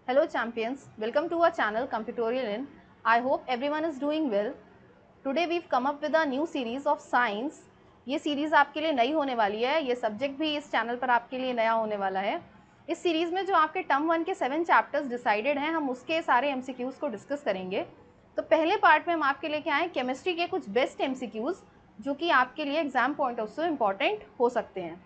Hello champions, welcome to our channel Computorial in. I hope everyone is doing well. Today we've come up with a new series of science. ये series आपके लिए नई होने वाली है, ये subject भी इस चैनल पर आपके लिए नया होने वाला है। इस सीरीज़ में जो आपके टर्म 1 के 7 चैप्टर्स डिसाइडेड हैं, हम उसके सारे MCQs को डिस्कस करेंगे। तो पहले पार्ट में हम आपके लेके आए केमिस्ट्री के कुछ बेस्ट MCQs जो कि आपके लिए exam point of view important हो सकते हैं।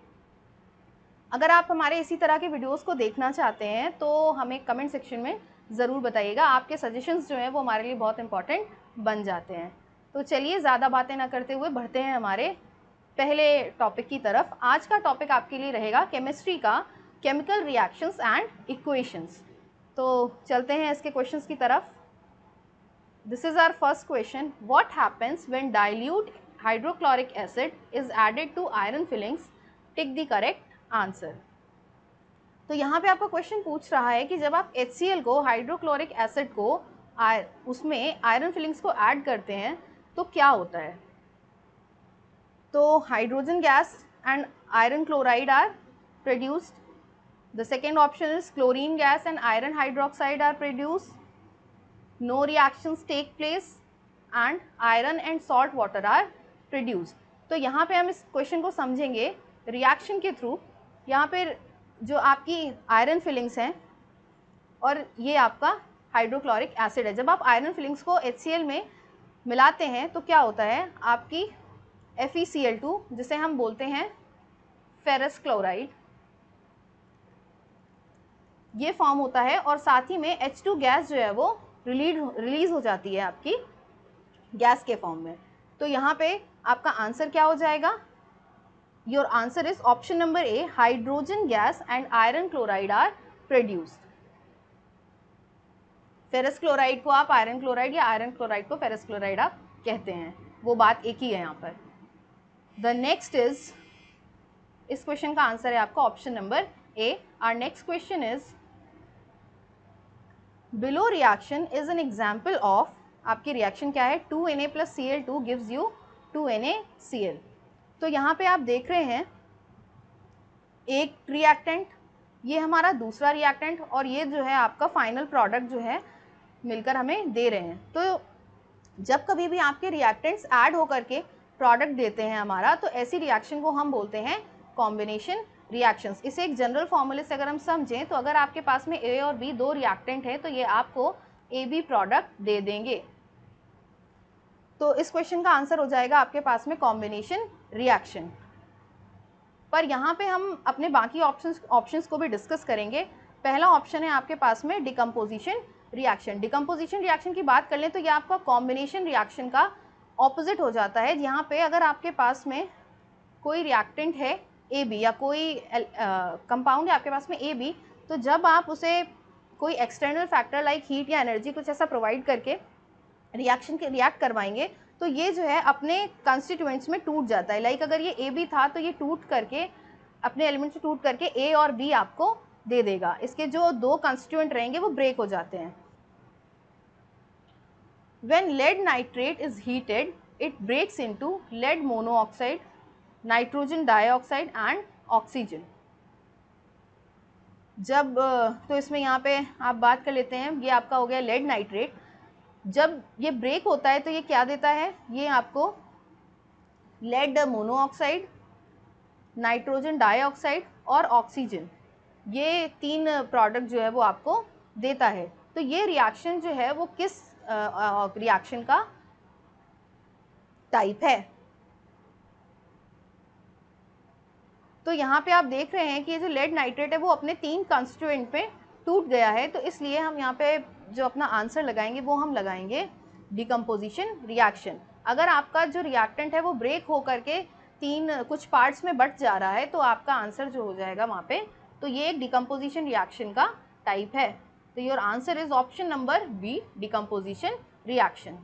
अगर आप हमारे इसी तरह के वीडियोस को देखना चाहते हैं तो हमें कमेंट सेक्शन में ज़रूर बताइएगा। आपके सजेशंस जो हैं वो हमारे लिए बहुत इंपॉर्टेंट बन जाते हैं। तो चलिए ज़्यादा बातें ना करते हुए बढ़ते हैं हमारे पहले टॉपिक की तरफ। आज का टॉपिक आपके लिए रहेगा केमिस्ट्री का केमिकल रिएक्शंस एंड इक्वेशंस। तो चलते हैं इसके क्वेश्चंस की तरफ। This is our first question, what happens when dilute hydrochloric acid is added to iron filings, tick the correct answer. तो यहाँ पे आपका क्वेश्चन पूछ रहा है कि जब आप HCl को, हाइड्रोक्लोरिक एसिड को, उसमें आयरन फिलिंग्स को ऐड करते हैं तो क्या होता है। तो hydrogen gas and iron chloride are produced. The second option is chlorine gas and iron hydroxide are produced. No reactions take place and iron and salt water are produced. तो यहाँ पे हम इस क्वेश्चन को समझेंगे रिएक्शन के through. यहाँ पे जो आपकी आयरन फिलिंग्स हैं और ये आपका हाइड्रोक्लोरिक एसिड है। जब आप आयरन फिलिंग्स को HCl में मिलाते हैं तो क्या होता है, आपकी FeCl2 जिसे हम बोलते हैं फेरस क्लोराइड, ये फॉर्म होता है और साथ ही में H2 गैस जो है वो रिलीज हो जाती है आपकी गैस के फॉर्म में। तो यहाँ पे आपका आंसर क्या हो जाएगा, your answer is option number A, hydrogen gas and iron chloride are produced. Ferrous chloride को आप आयरन क्लोराइड या आयरन क्लोराइड को फेरस क्लोराइड आप कहते हैं, वो बात एक ही है यहाँ पर। द नेक्स्ट इज, इस क्वेश्चन का आंसर है आपका option number A. Our next question is, below reaction is an example of, आपकी रिएक्शन क्या है, 2Na + Cl2 gives you 2NaCl। तो यहाँ पे आप देख रहे हैं एक रिएक्टेंट, ये हमारा दूसरा रिएक्टेंट और ये जो है आपका फाइनल प्रोडक्ट जो है मिलकर हमें दे रहे हैं। तो जब कभी भी आपके रिएक्टेंट्स ऐड होकर के प्रोडक्ट देते हैं हमारा, तो ऐसी रिएक्शन को हम बोलते हैं कॉम्बिनेशन रिएक्शंस। इसे एक जनरल फॉर्मूले से अगर हम समझें तो अगर आपके पास में A और B दो रिएक्टेंट है तो ये आपको AB प्रोडक्ट दे देंगे। तो इस क्वेश्चन का आंसर हो जाएगा आपके पास में कॉम्बिनेशन रिएक्शन। पर यहाँ पे हम अपने बाकी ऑप्शंस को भी डिस्कस करेंगे। पहला ऑप्शन है आपके पास में डिकम्पोजिशन रिएक्शन। डिकम्पोजिशन रिएक्शन की बात कर लें तो ये आपका कॉम्बिनेशन रिएक्शन का ऑपोजिट हो जाता है। यहाँ पे अगर आपके पास में कोई रिएक्टेंट है AB या कोई कंपाउंड है आपके पास में AB, तो जब आप उसे कोई एक्सटर्नल फैक्टर लाइक हीट या एनर्जी कुछ ऐसा प्रोवाइड करके रिएक्ट करवाएंगे तो ये जो है अपने कंस्टिट्यूएंट्स में टूट जाता है। लाइक अगर ये AB था तो ये टूट करके अपने एलिमेंट से टूट करके A और B आपको दे देगा। इसके जो दो कंस्टिट्यूएंट रहेंगे वो ब्रेक हो जाते हैं। When lead nitrate is heated, it breaks into lead monoxide, nitrogen dioxide and oxygen. जब तो इसमें यहाँ पे आप बात कर लेते हैं, ये आपका हो गया लेड नाइट्रेट। जब ये ब्रेक होता है तो ये क्या देता है, ये आपको लेड मोनोऑक्साइड, नाइट्रोजन डाइऑक्साइड और ऑक्सीजन, ये तीन प्रोडक्ट जो है वो आपको देता है। तो ये रिएक्शन जो है वो किस रिएक्शन का टाइप है। तो यहाँ पे आप देख रहे हैं कि ये जो लेड नाइट्रेट है वो अपने तीन कंस्टिट्यूएंट पे टूट गया है, तो इसलिए हम यहाँ पे जो अपना आंसर लगाएंगे वो हम लगाएंगे डिकम्पोजिशन रिएक्शन। अगर आपका जो रिएक्टेंट है वो ब्रेक हो करके तीन कुछ पार्ट्स में बट जा रहा है तो आपका आंसर जो हो जाएगा वहाँ पे, तो ये एक डिकम्पोजिशन रिएक्शन का टाइप है। तो your answer is option number B, decomposition reaction.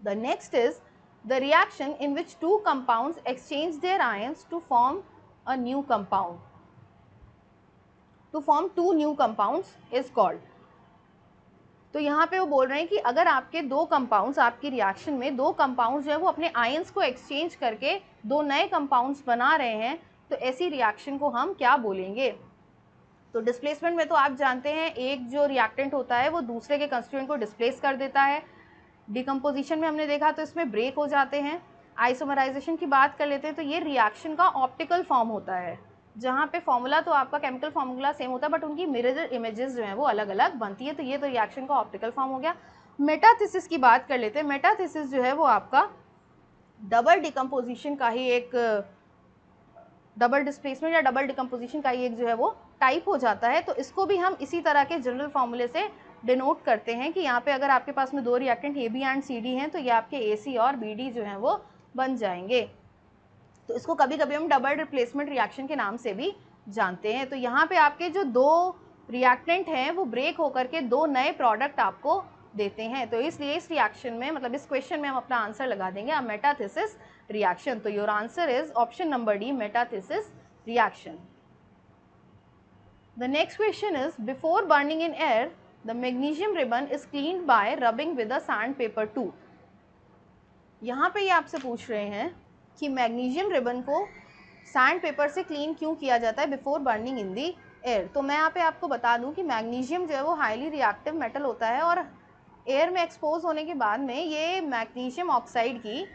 The next is, the reaction in which two compounds exchange their ions to form a new compound, to form two new compounds is called। तो यहाँ पे वो बोल रहे हैं कि अगर आपके दो कंपाउंड्स, आपकी रिएक्शन में दो कंपाउंड्स जो है वो अपने आयंस को एक्सचेंज करके दो नए कंपाउंड्स बना रहे हैं तो ऐसी रिएक्शन को हम क्या बोलेंगे। तो डिस्प्लेसमेंट में तो आप जानते हैं एक जो रिएक्टेंट होता है वो दूसरे के कंस्टिट्यूएंट को डिस्प्लेस कर देता है। डिकम्पोजिशन में हमने देखा तो इसमें ब्रेक हो जाते हैं। आइसोमराइजेशन की बात कर लेते हैं तो ये रिएक्शन का ऑप्टिकल फॉर्म होता है, जहाँ पे फॉर्मूला तो आपका केमिकल फॉर्मूला सेम होता है बट उनकी मिरर इमेजेस जो हैं वो अलग अलग बनती है। तो ये तो रिएक्शन का ऑप्टिकल फॉर्म हो गया। मेटाथेसिस की बात कर लेते हैं। मेटाथेसिस जो है वो आपका डबल डिकम्पोजिशन का ही एक, डबल डिस्प्लेसमेंट या डबल डिकम्पोजिशन का ही एक जो है वो टाइप हो जाता है। तो इसको भी हम इसी तरह के जनरल फॉर्मूले से डिनोट करते हैं कि यहाँ पे अगर आपके पास में दो reactant A B and C D हैं तो ये आपके ए सी और बी डी जो हैं वो बन जाएंगे। तो इसको कभी कभी हम डबल रिप्लेसमेंट रिएक्शन के नाम से भी जानते हैं। तो यहाँ पे आपके जो दो रिएक्टेंट हैं वो ब्रेक होकर के दो नए प्रोडक्ट आपको देते हैं। तो इसलिए इस रिएक्शन में, मतलब इस क्वेश्चन में हम अपना आंसर लगा देंगे अ मेटाथेसिस रिएक्शन। तो your answer is option number D, metathesis reaction. The next question is, before burning in air, the magnesium ribbon is cleaned by rubbing with a sandpaper tube. यहाँ पे ये आपसे पूछ रहे हैं कि मैग्नीशियम रिबन को सैंड पेपर से क्लीन क्यों किया जाता है before burning in the air. तो मैं यहाँ पे आपको बता दूँ कि मैग्नीशियम जो है वो हाईली रिएक्टिव मेटल होता है और एयर में एक्सपोज होने के बाद में ये मैग्नीशियम ऑक्साइड की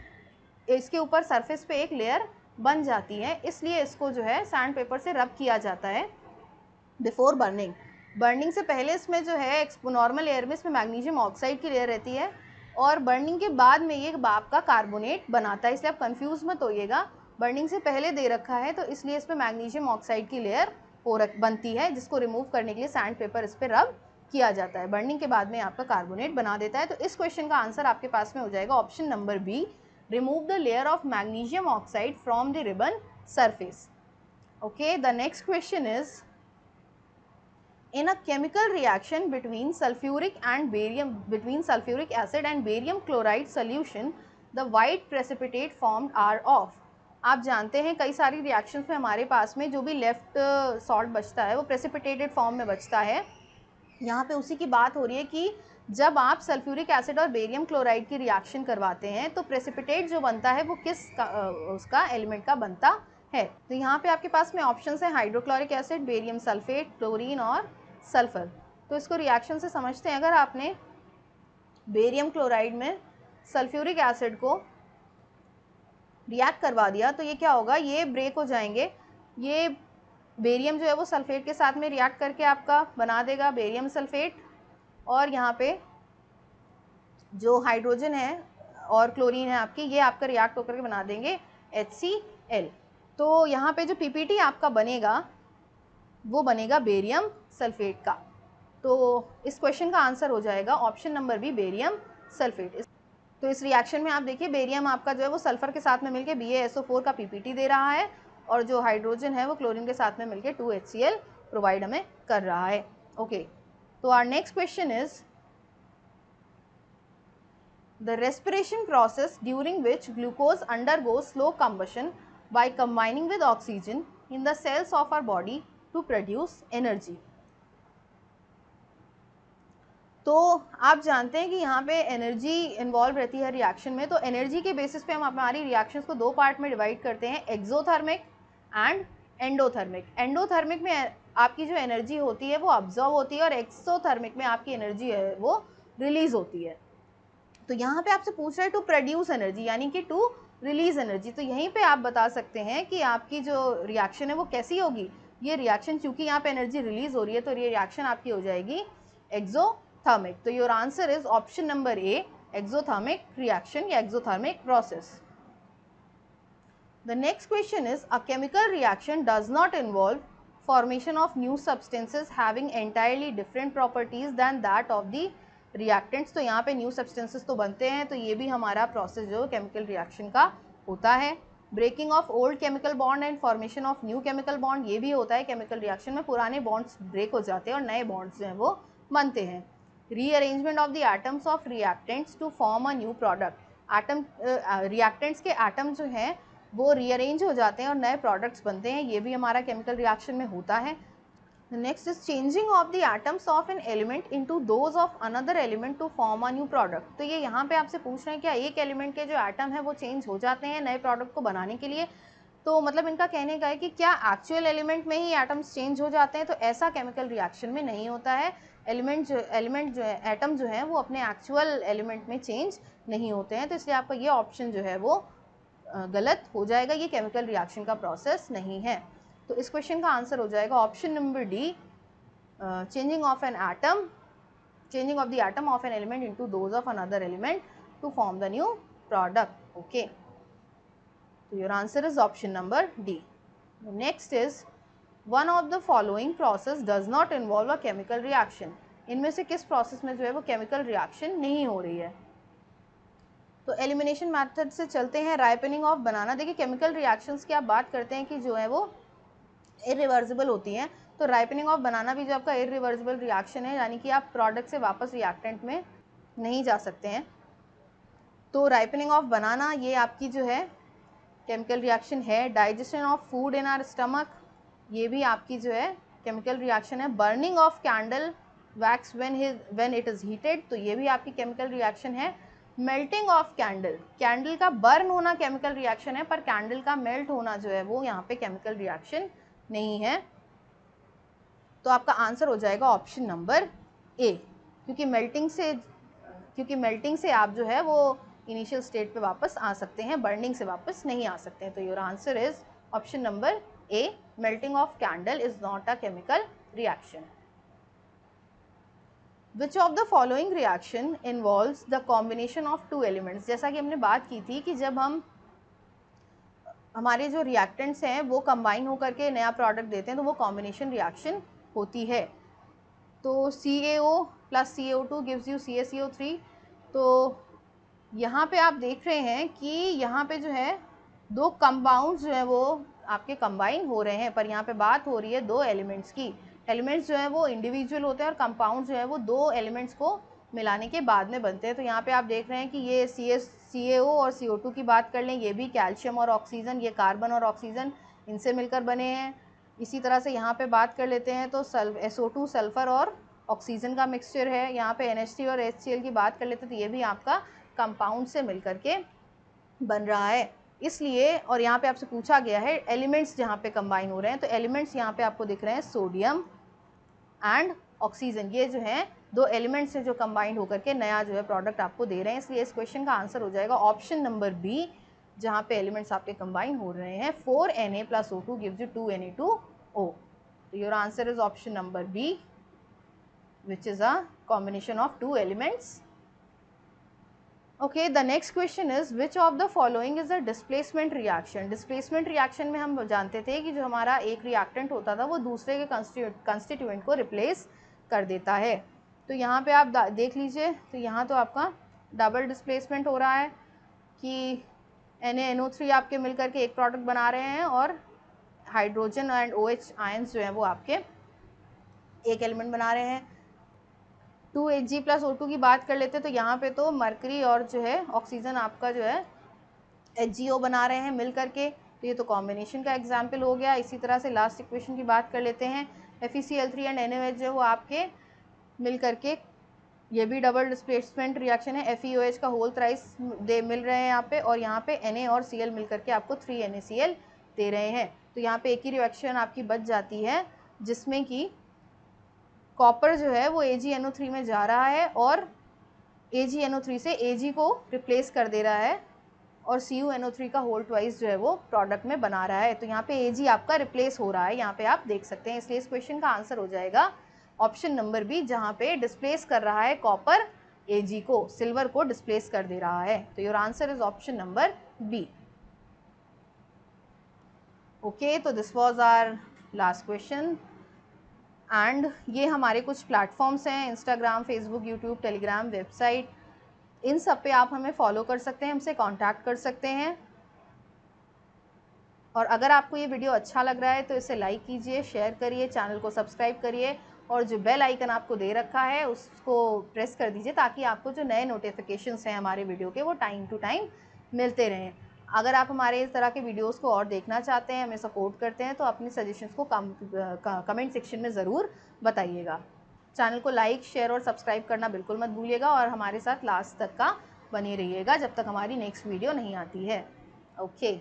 इसके ऊपर सरफेस पे एक लेयर बन जाती है, इसलिए इसको जो है सैंड पेपर से रब किया जाता है बिफोर बर्निंग। बर्निंग से पहले इसमें जो है नॉर्मल एयर में इसमें मैग्नीशियम ऑक्साइड की लेयर रहती है और बर्निंग के बाद में ये आपका कार्बोनेट बनाता है, इसलिए आप कंफ्यूज मत होइएगा। बर्निंग से पहले दे रखा है तो इसलिए इसमें मैग्नीशियम ऑक्साइड की लेयर बनती है, जिसको रिमूव करने के लिए सैंड पेपर इस पर रब किया जाता है। बर्निंग के बाद में आपका कार्बोनेट बना देता है। तो इस क्वेश्चन का आंसर आपके पास में हो जाएगा option number B, remove the layer of magnesium oxide from the ribbon surface. Okay, the next question is, in a chemical reaction between sulfuric acid and barium chloride solution, the white precipitate formed are of। आप जानते हैं कई सारी reactions में हमारे पास में जो भी लेफ्ट सॉल्ट बचता है वो प्रेसिपिटेटेड फॉर्म में बचता है। यहाँ पे उसी की बात हो रही है कि जब आप सल्फ्यूरिक एसिड और बेरियम क्लोराइड की रिएक्शन करवाते हैं तो प्रेसिपिटेट जो बनता है वो किस उसका एलिमेंट का बनता है। तो यहाँ पे आपके पास में ऑप्शंस हैं hydrochloric acid, barium sulphate, chlorine और सल्फर। तो इसको रिएक्शन से समझते हैं। अगर आपने बेरियम क्लोराइड में सल्फ्यूरिक एसिड को रिएक्ट करवा दिया तो ये क्या होगा, ये ब्रेक हो जाएंगे। ये बेरियम जो है वो सल्फेट के साथ में रिएक्ट करके आपका बना देगा बेरियम सल्फेट, और यहाँ पे जो हाइड्रोजन है और क्लोरीन है आपकी, ये आपका रिएक्ट होकर के बना देंगे HCl। तो यहाँ पे जो PPT आपका बनेगा वो बनेगा बेरियम सल्फेट का। तो इस क्वेश्चन का आंसर हो जाएगा option number B, barium sulphate. तो इस रिएक्शन में आप देखिए बेरियम आपका जो है वो सल्फर के साथ में मिलके BaSO4 का PPT दे रहा है और जो हाइड्रोजन है वो क्लोरीन के साथ में मिलके 2HCl प्रोवाइड हमें कर रहा है। ओके, तो our next question is, the respiration process during which glucose undergoes slow combustion by combining with oxygen in the cells of our body to produce energy. तो आप जानते हैं कि यहाँ पे एनर्जी इन्वॉल्व रहती है रिएक्शन में। तो एनर्जी के बेसिस पे हम हमारी रिएक्शंस को दो पार्ट में डिवाइड करते हैं, एक्सोथर्मिक एंड एंडोथर्मिक। एंडोथर्मिक में आपकी जो एनर्जी होती है वो अब्जॉर्व होती है और एक्सोथर्मिक में आपकी एनर्जी है वो रिलीज होती है। तो यहाँ पे आपसे पूछ रहा है टू प्रोड्यूस एनर्जी यानी कि टू रिलीज एनर्जी। तो यहीं पे आप बता सकते हैं कि आपकी जो रिएक्शन है वो कैसी होगी। ये रिएक्शन चूंकि यहाँ पे एनर्जी रिलीज हो रही है तो ये रिएक्शन आपकी हो जाएगी एक्सोथर्मिक। तो your answer is option number A, exothermic reaction या exothermic process. The next question is, a chemical reaction does not involve formation of new substances having entirely different properties than that of the reactants। तो यहाँ पे new substances तो बनते हैं, तो ये भी हमारा प्रोसेस जो केमिकल रिएक्शन का होता है। Breaking of old chemical bond and formation of new chemical bond, ये भी होता है केमिकल रिएक्शन में। पुराने बॉन्ड्स ब्रेक हो जाते हैं और नए बॉन्ड्स जो हैं वो बनते हैं। Rearrangement of the atoms of reactants to form a new product, atom reactants के एटम जो हैं वो रीअरेंज हो जाते हैं और नए प्रोडक्ट्स बनते हैं, ये भी हमारा केमिकल रिएक्शन में होता है। Next is changing of the atoms of an element into those of another element to form a new product. तो ये यहाँ पे आपसे पूछ रहे हैं क्या एक एलिमेंट के जो एटम है वो चेंज हो जाते हैं नए प्रोडक्ट को बनाने के लिए। तो मतलब इनका कहने का है कि क्या एक्चुअल एलिमेंट में ही एटम्स चेंज हो जाते हैं, तो ऐसा केमिकल रिएक्शन में नहीं होता है। एलिमेंट जो है एटम जो है वो अपने एक्चुअल एलिमेंट में चेंज नहीं होते हैं, तो इसलिए आपका ये ऑप्शन जो है वो गलत हो जाएगा, ये केमिकल रिएक्शन का प्रोसेस नहीं है। तो इस क्वेश्चन का आंसर हो जाएगा option number D, changing of an atom, changing of the atom of an element into those of another element to form the new product. Okay, so your answer is option number D. The next is one of the following process does not involve a chemical reaction. इनमें से किस process में जो है वो chemical reaction नहीं हो रही है? तो एलिमिनेशन मेथड से चलते हैं। राइपनिंग ऑफ बनाना, देखिए केमिकल रिएक्शंस की आप बात करते हैं कि जो है वो इरिवर्सिबल होती हैं, तो राइपनिंग ऑफ बनाना भी जो आपका इरिवर्सिबल रिएक्शन है, यानी कि आप प्रोडक्ट से वापस रिएक्टेंट में नहीं जा सकते हैं। तो राइपनिंग ऑफ बनाना ये आपकी जो है केमिकल रिएक्शन है। Digestion of food in our stomach, ये भी आपकी जो है केमिकल रिएक्शन है। Burning of candle wax when it is heated, तो ये भी आपकी केमिकल रिएक्शन है। मेल्टिंग ऑफ कैंडल, कैंडल का बर्न होना केमिकल रिएक्शन है, पर कैंडल का मेल्ट होना जो है वो यहाँ पे केमिकल रिएक्शन नहीं है। तो आपका आंसर हो जाएगा ऑप्शन नंबर ए, क्योंकि मेल्टिंग से आप जो है वो इनिशियल स्टेट पे वापस आ सकते हैं, बर्निंग से वापस नहीं आ सकते हैं। तो your answer is option number A, melting of candle is not a chemical reaction. Which of the following reaction involves the combination of two elements, जैसा कि हमने बात की थी कि जब हमारे जो रिएक्टेंट्स हैं वो कंबाइन होकर के नया प्रोडक्ट देते हैं तो वो कॉम्बिनेशन रिएक्शन होती है। तो CaO plus CO2 gives you CaCO3। तो यहाँ पे आप देख रहे हैं कि यहाँ पे जो है दो कंपाउंड्स जो है वो आपके कंबाइन हो रहे हैं, पर यहाँ पे बात हो रही है दो एलिमेंट्स की। एलिमेंट्स जो है वो इंडिविजुअल होते हैं और कंपाउंड जो है वो दो एलिमेंट्स को मिलाने के बाद में बनते हैं। तो यहाँ पे आप देख रहे हैं कि ये CaO और CO2 की बात कर लें, ये भी कैल्शियम और ऑक्सीजन, ये कार्बन और ऑक्सीजन इनसे मिलकर बने हैं। इसी तरह से यहाँ पे बात कर लेते हैं तो SO2 सल्फ़र और ऑक्सीजन का मिक्सचर है। यहाँ पे NH3 और HCl की बात कर लेते हैं तो ये भी आपका कंपाउंड से मिलकर के बन रहा है। इसलिए और यहाँ पे आपसे पूछा गया है एलिमेंट्स जहाँ पे कंबाइन हो रहे हैं, तो एलिमेंट्स यहाँ पे आपको दिख रहे हैं सोडियम एंड ऑक्सीजन, ये जो हैं दो एलिमेंट्स हैं जो कंबाइंड होकर के नया जो है प्रोडक्ट आपको दे रहे हैं। इसलिए इस क्वेश्चन का आंसर हो जाएगा ऑप्शन नंबर बी, जहाँ पे एलिमेंट्स आपके कंबाइन हो रहे हैं। 4Na + O2 gives you 2Na2O। तो your answer is option number B, which is a combination of two elements. Okay, the next question is which of the following is a displacement reaction? Displacement reaction में हम जानते थे कि जो हमारा एक reactant होता था वो दूसरे के कंस्टिट्यूएंट को रिप्लेस कर देता है। तो यहाँ पे आप देख लीजिए, तो यहाँ तो आपका डबल डिस्प्लेसमेंट हो रहा है कि NaNO3 आपके मिलकर के एक प्रोडक्ट बना रहे हैं और हाइड्रोजन एंड OH आयंस जो हैं वो आपके एक एलिमेंट बना रहे हैं। 2Hg + O2 की बात कर लेते हैं तो यहाँ पे तो मरकरी और जो है ऑक्सीजन आपका जो है HgO बना रहे हैं मिल करके, तो ये तो कॉम्बिनेशन का एग्जाम्पल हो गया। इसी तरह से लास्ट इक्वेशन की बात कर लेते हैं, FeCl3 एंड NaOH जो है वो आपके मिल करके ये भी डबल डिस्प्लेसमेंट रिएक्शन है। FeOH का होल थ्राइस मिल रहे हैं यहाँ पे, और यहाँ पे Na और Cl मिल करके आपको 3NaCl दे रहे हैं। तो यहाँ पे एक ही रिएक्शन आपकी बच जाती है जिसमें कि कॉपर जो है वो AgNO3 में जा रहा है और AgNO3 से Ag को रिप्लेस कर दे रहा है और CuNO3 का होल ट्वाइस जो है वो प्रोडक्ट में बना रहा है। तो यहाँ पे Ag आपका रिप्लेस हो रहा है, यहाँ पे आप देख सकते हैं। इसलिए इस क्वेश्चन का आंसर हो जाएगा ऑप्शन नंबर बी, जहाँ पे डिस्प्लेस कर रहा है कॉपर Ag को, सिल्वर को डिस्प्लेस कर दे रहा है। तो your answer is option number B. Okay, तो this was our last question and ये हमारे कुछ प्लेटफॉर्म्स हैं, Instagram, Facebook, YouTube, Telegram, website, इन सब पे आप हमें फॉलो कर सकते हैं, हमसे कांटेक्ट कर सकते हैं। और अगर आपको ये वीडियो अच्छा लग रहा है तो इसे लाइक कीजिए, शेयर करिए, चैनल को सब्सक्राइब करिए और जो बेल आइकन आपको दे रखा है उसको प्रेस कर दीजिए ताकि आपको जो नए नोटिफिकेशंस हैं हमारे वीडियो के वो टाइम टू टाइम मिलते रहें। अगर आप हमारे इस तरह के वीडियोस को और देखना चाहते हैं, हमें सपोर्ट करते हैं, तो अपने सजेशंस को कमेंट सेक्शन में ज़रूर बताइएगा। चैनल को लाइक, शेयर और सब्सक्राइब करना बिल्कुल मत भूलिएगा और हमारे साथ लास्ट तक का बने रहिएगा जब तक हमारी नेक्स्ट वीडियो नहीं आती है। ओके।